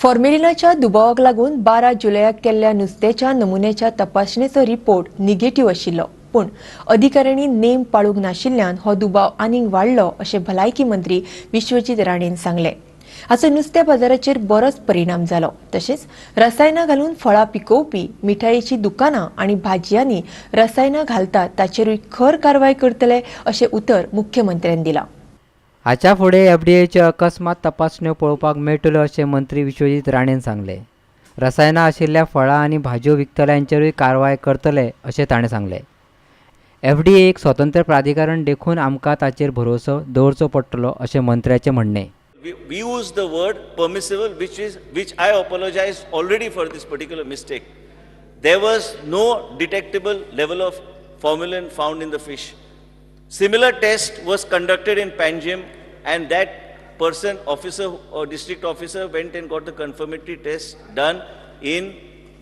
फॉर्मेलिनाच्या दुबावाक लागून 12 जुलयाक केल्ल्या नुस्त्याच्या नमुन्याच्या तपासणेचो रिपोर्ट निगेटिव्ह आशिल्लो, पूण अधिकाऱ्यांनी नेम पाळूंक नाशिल्ल्यान हो दुबाव आनीक वाडलो अशें भलायकी मंत्री विश्वजीत राणेन सांगलें. हाचो नुस्त्या बाजाराचेर बरोच परिणाम जालो. तशेंच रसायनां घालून फळां पिकोवपी, मिठायेची दुकानां आनी भाजयांनी रसायनां घालतात ताचेरूय खर कारवाय करतले अशें उतर मुख्यमंत्र्यांनी दिलां. हाच्या फुडें एफडीएच्यो अकस्मात तपासण्यो पळोवपाक मेळटल्यो अशें मंत्री विश्वजीत राणेन सांगलें. रसायनां आशिल्ल्या फळां आनी भाजयो विकतल्यांचेरूय कारवाय करतले अशें ताणें सांगलें. एफडीए एक स्वतंत्र प्राधिकरण देखून आमकां ताचेर भरोसो दवरचो पडटलो अशें मंत्र्याचें म्हणणें. We use the word permissible, which I apologize already for this particular mistake. There was no detectable level of formalin found in the fish. Similar test was conducted in Panjim, and that person, officer or district officer, went and got the confirmatory test done in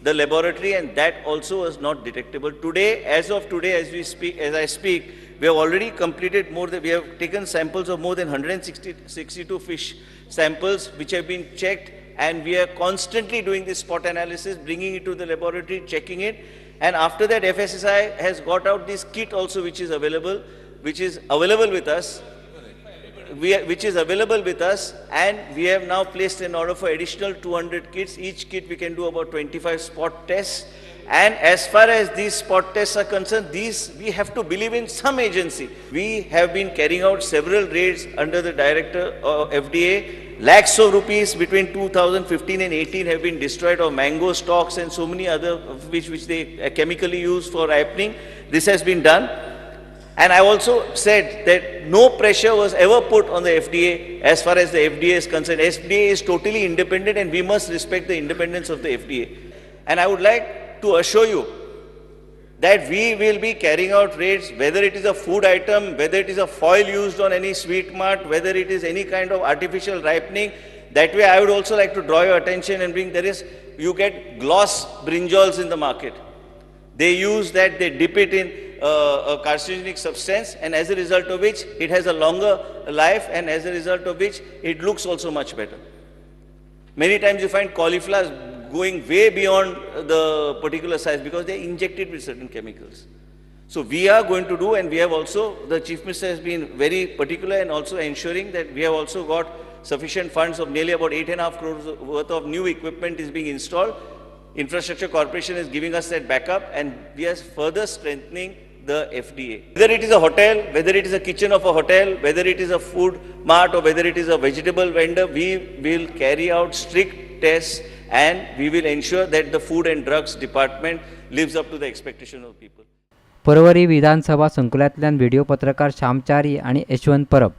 the laboratory, and that also was not detectable. Today, as I speak, we have already completed we have taken samples of more than 162 fish samples which have been checked, and we are constantly doing this spot analysis, bringing it to the laboratory, checking it, and after that FSSI has got out this kit also which is available with us. Which is available with us, and we have now placed an order for additional 200 kits. Each kit we can do about 25 spot tests. And as far as these spot tests are concerned, we have to believe in some agency. We have been carrying out several raids under the director of FDA. Lakhs of rupees between 2015 and 18 have been destroyed of mango stocks and so many other which they chemically use for ripening. This has been done. And I also said that no pressure was ever put on the FDA as far as the FDA is concerned. FDA is totally independent, and we must respect the independence of the FDA. And I would like to assure you that we will be carrying out raids, whether it is a food item, whether it is a foil used on any sweet mart, whether it is any kind of artificial ripening. That way I would also like to draw your attention and you get gloss brinjols in the market. They use that, they dip it in a carcinogenic substance, and as a result of which it has a longer life, and as a result of which it looks also much better. Many times you find cauliflowers going way beyond the particular size because they are injected with certain chemicals. So we are going to do, and we have also, the Chief Minister has been very particular and also ensuring that we have also got sufficient funds of nearly about 8.5 crores worth of new equipment is being installed. Infrastructure Corporation is giving us that backup, and we are further strengthening the FDA. Whether it is a hotel, whether it is a kitchen of a hotel, whether it is a food mart, or whether it is a vegetable vendor, we will carry out strict tests, and we will ensure that the Food and Drugs Department lives up to the expectation of people. Porvorim Vidhan Sabha संकुलांतल्यान video पत्रकार श्यामचारी आणि यशवंत परब